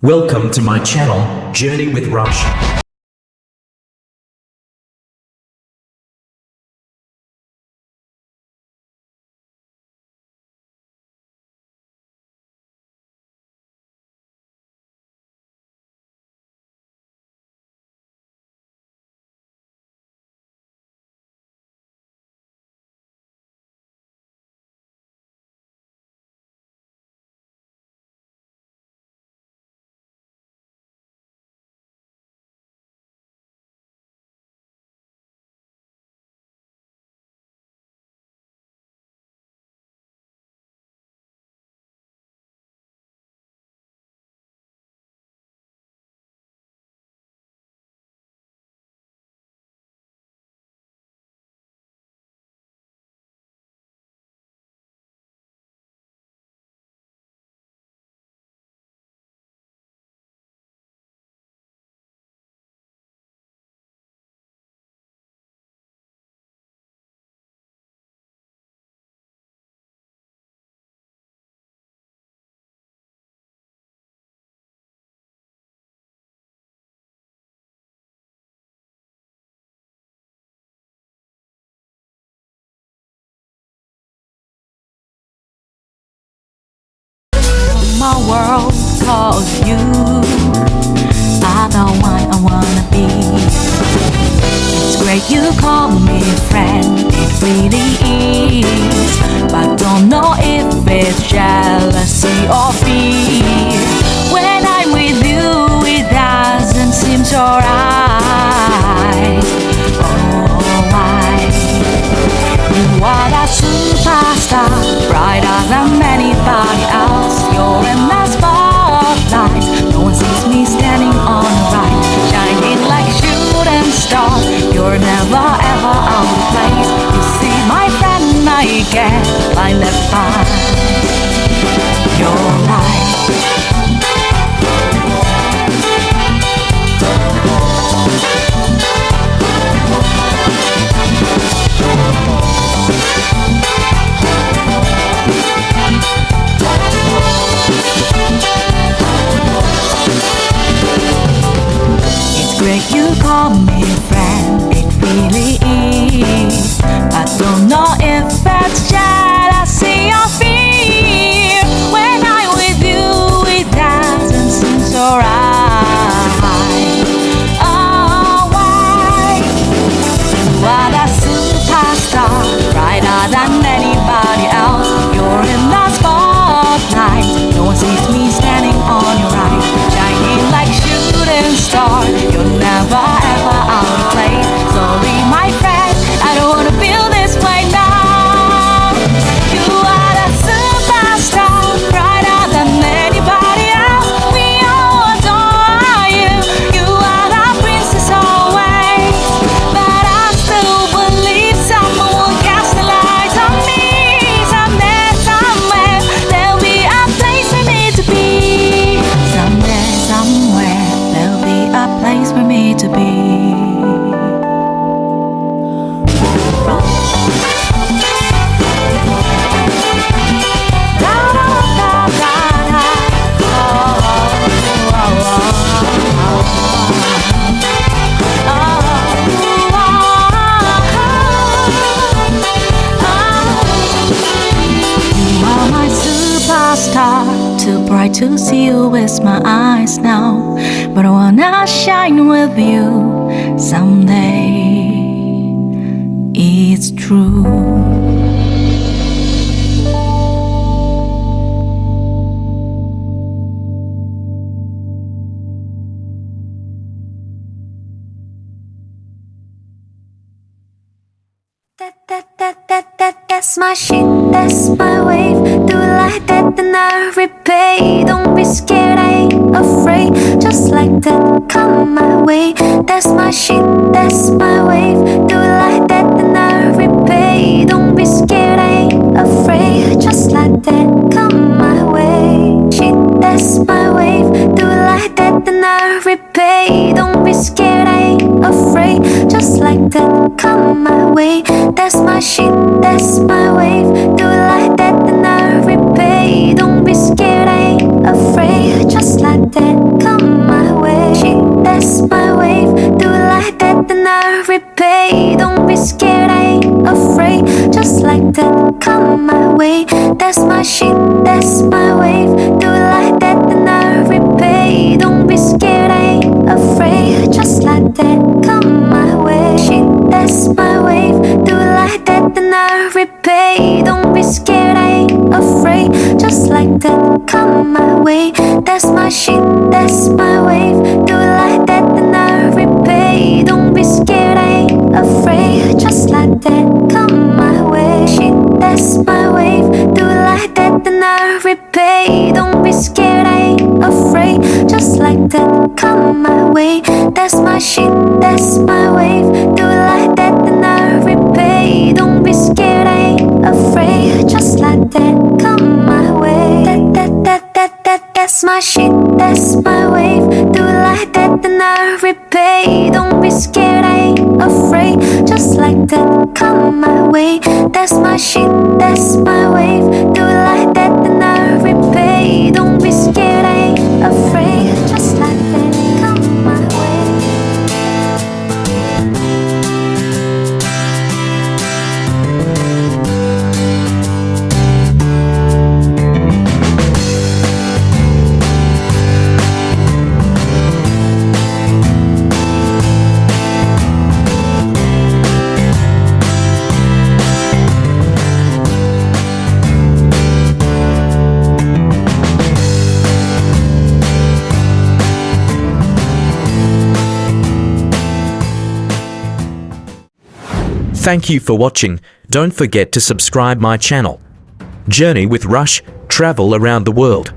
Welcome to my channel, Journey with Russia. My world calls you. I know what I wanna be. It's great you call me friend, it really is. But don't know if it's jealousy or fear. When I'm with you, it doesn't seem so right. Oh, why? You are a superstar, brighter than anybody else. You're in the spotlight, no one sees me standing on the right, shining like a shooting star. You're never ever out of place. You see, my friend, I get blinded by your light. You call me friend, it really is. I don't know if it's jealousy or fear. When I'm with you, it doesn't seem so right. Oh, why? You are the superstar, brighter than anybody else. You're in the spotlight, no one sees me standing on your right, shining like a shooting star. You're never ever out of place. Sorry, my friend, I don't wanna feel this way now. You are the superstar, brighter than anybody else. We all adore you. You are the princess always. But I still believe someone will cast the light on me. Someday, somewhere, there'll be a place for me to be. Someday, somewhere, there'll be a place for me to be. You are my superstar, too bright to see you with my eyes now. But I wanna shine with you someday. It's true. That's my shit, that's my wave. Do like that, then I repay. Don't be scared, I ain't afraid. Just like that, come my way. That's my shit, that's my wave. Do like that, then I repay. Don't be scared, I ain't afraid. Just like that, come my way. Shit, that's my wave. Do like that, then I repay. Don't be scared, I ain't afraid. Just like that, come my way. That's my shit, that's my wave. Do like that, then I repay. Don't be scared, I ain't afraid. Just like that. That's my shit, that's my wave. Do it like that, then I repay. Don't be scared, I ain't afraid. Just like that, come my way. Shit, that's my wave. Do it like that, then I repay. Don't be scared, I ain't afraid. Just like that, come my way. That's my shit, that's my wave. Do it like that, then I repay. Don't be scared, I ain't afraid. Just like that, come my way. Shit, that's my wave. Do it like that, then I repay. Don't be scared, I ain't afraid. Just like that, come my way. That's my shit, that's my wave. Do it like that, then I repay. Don't be scared, I ain't afraid. Just like that, come my way. That's my shit, that's my wave. Do it like that, then I repay. Don't be scared, I ain't afraid. Just like that, come my way. That's my shit, that's my wave. Do it like that, then I repay. Don't be scared, I ain't afraid. Just like that, come my way. Thank you for watching. Don't forget to subscribe my channel. Journey with Rush, travel around the world.